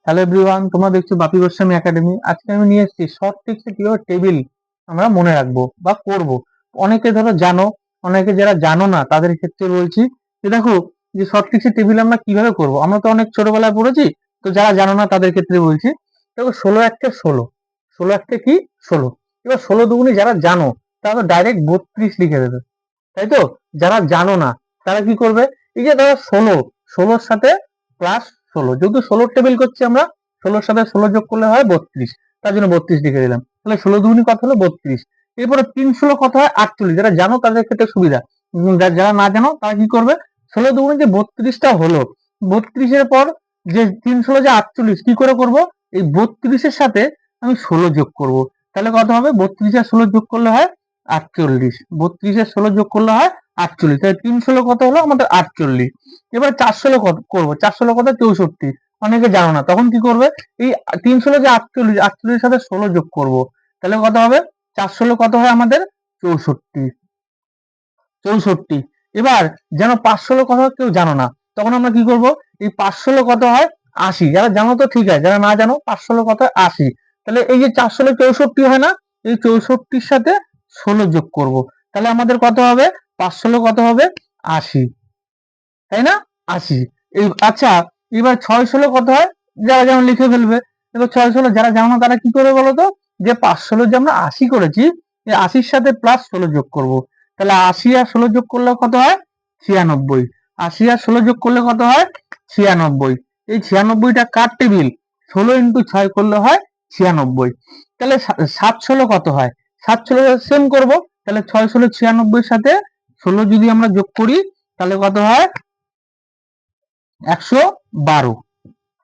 Hello everyone, তোমরা দেখছো বাপি Goswami academy. আজকে আমি নিয়ে এসেছি শর্ট ট্রিক্সে কিভাবে টেবিল আমরা মনে রাখবো বা করব। অনেকে ধরো জানো, অনেকে যারা জানো না তাদের ক্ষেত্রে বলছি যে দেখো, যে শর্ট ট্রিক্সে টেবিল আমরা কিভাবে করব। আমরা তো অনেক ছোটবেলায় পড়েছি, তো যারা জানো না তাদের ক্ষেত্রে বলছি। দেখো, 16 ষোলো একটা কি 16। এবার 16 দুগুনি যারা জানো তারা তো ডাইরেক্ট 32 লিখে দেবে, তাই তো? যারা জানো না তারা কি করবে, এই যে ধরো 16 সাথে প্লাস 16, যেহেতু 16 টেবিল করছি আমরা, 16 সাথে 16 যোগ করলে হয় 32, তার জন্য 32 লিখে দিলাম। তাহলে 16 দুগুনি কত হলো 32। এরপরে 3 16 কত হয় 48, যারা জানো তাদের ক্ষেত্রে সুবিধা। যারা না জানো তারা কি করবে, 16 দুগুনি যে 32টা হলো, 32-এর পর যে 3 16 যে 48, কি করে করব, এই 32-এর সাথে আমি 16 যোগ করব। তাহলে কত হবে, 32 আর 16 যোগ করলে হয় 48, 32 আর 16 যোগ করলে হয় 48, তাহলে 3 16 কত হলো আমাদের 48। এবার 4 16 কত করবো, 4 16 কত 64, অনেকে জানো না তখন কি করবে, এই 3 16 যে 48, 48-এর সাথে 16 যোগ করব। তাহলে কত হবে, 4 16 কত হয় আমাদের 64। এবার যেন 5 16 কত হয় কেউ জানো না, তখন আমরা কি করব, এই 5 16 কত হয় 80, যারা জানো তো ঠিক আছে, যারা না জানো 5 16 কত হয় 80। তাহলে এই যে 4 16 64 হয় না, এই 64-র সাথে 16 যোগ করব। তাহলে আমাদের কত হবে, 5 16 কত হবে 80, তাই না? 80। এই আচ্ছা, এবার 6 16 কত হয়, যারা যেমন লিখে ফেলবে। এবার 6 16 যারা জানো না তারা কি করবে বলতো, যে 5 16 যে আমরা 80 করেছি, এই 80-র সাথে প্লাস 16 যোগ করব। তাহলে 80 আর 16 যোগ করলে কত হয় 96, 80 আর 16 যোগ করলে কত হয় 96। এই 96টা কার টেবিল, 16 × 6 করলে হয় 96। তাহলে 7 16 কত হয়, 7 16 সেম করব। তাহলে 6 16 96-এর সাথে 16 যদি আমরা যোগ করি তাহলে কত হয় 112,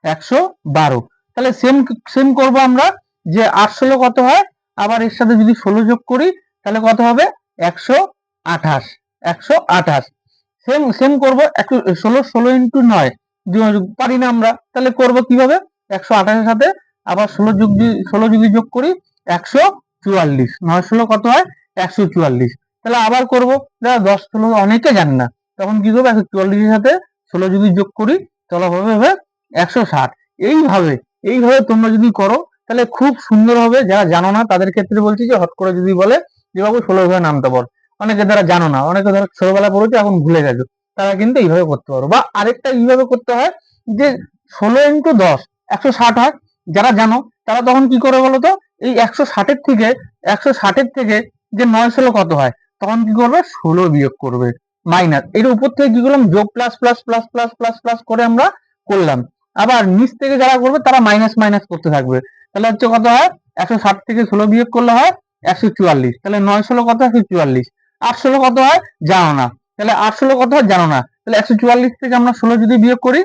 112। তাহলে সেম সেম করবো আমরা, যে 8 16 কত হয়, আবার এর সাথে যদি 16 যোগ করি তাহলে কত হবে 128, 128। সেম সেম করবো 16 16 × 9 পারি না আমরা, তাহলে করব কিভাবে, 128-এর সাথে আবার 16 যদি যোগ করি 144, 9 16 কত হয় 144। তাহলে আবার করব, যারা 10 16 অনেকে জানে না, তখন কি করবো 144-এর সাথে 16 যদি যোগ করি তাহলে হবে 160। এইভাবে এইভাবে তোমরা যদি করো তাহলে খুব সুন্দর হবে। যারা জানো না তাদের ক্ষেত্রে বলছি, যে হট করে যদি বলে যে বাবু 16 ভাবে নামতে পারো, অনেকে যারা জানো না, অনেকে ধরো ছোটবেলা পড়েছে এখন ভুলে গেছো, তারা কিন্তু এইভাবে করতে পারো। বা আরেকটা এইভাবে করতে হয়, যে 16 × 10 160 হয়, যারা জানো তারা তখন কি করে বলতো, এই 160-এর থেকে যে 9 16 কত হয়, তখন কি করবে 16 বিয়োগ করবে, মাইনাস এর উপর থেকে কি করলাম, যোগ plus plus plus plus plus plus করে আমরা করলাম। আবার নিচ থেকে যারা করবে তারা মাইনাস মাইনাস করতে থাকবে। তাহলে হচ্ছে কত হয়, 160 থেকে 16 বিয়োগ করলে হয় 144। তাহলে 9 16 কত 144। 8 16 কত হয় জানো না, তাহলে 8 16 কত হয় জানো না, তাহলে 144 থেকে আমরা 16 যদি বিয়োগ করি,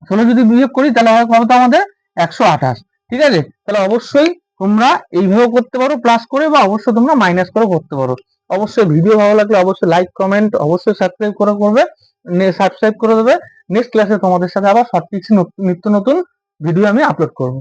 16 যদি বিয়োগ করি তাহলে হয় কত আমাদের 128। ঠিক আছে, তাহলে অবশ্যই তোমরা এইভাবে করতে পারো প্লাস করে, বা অবশ্যই তোমরা মাইনাস করে করতে পারো। অবশ্যই ভিডিও ভালো লাগলে অবশ্যই লাইক কমেন্ট অবশ্যই সাবস্ক্রাইব করে করবে, সাবস্ক্রাইব করে দেবে। নেক্সট ক্লাসে তোমাদের সাথে আবার সব কিছু নিত্য নতুন ভিডিও আমি আপলোড করবো।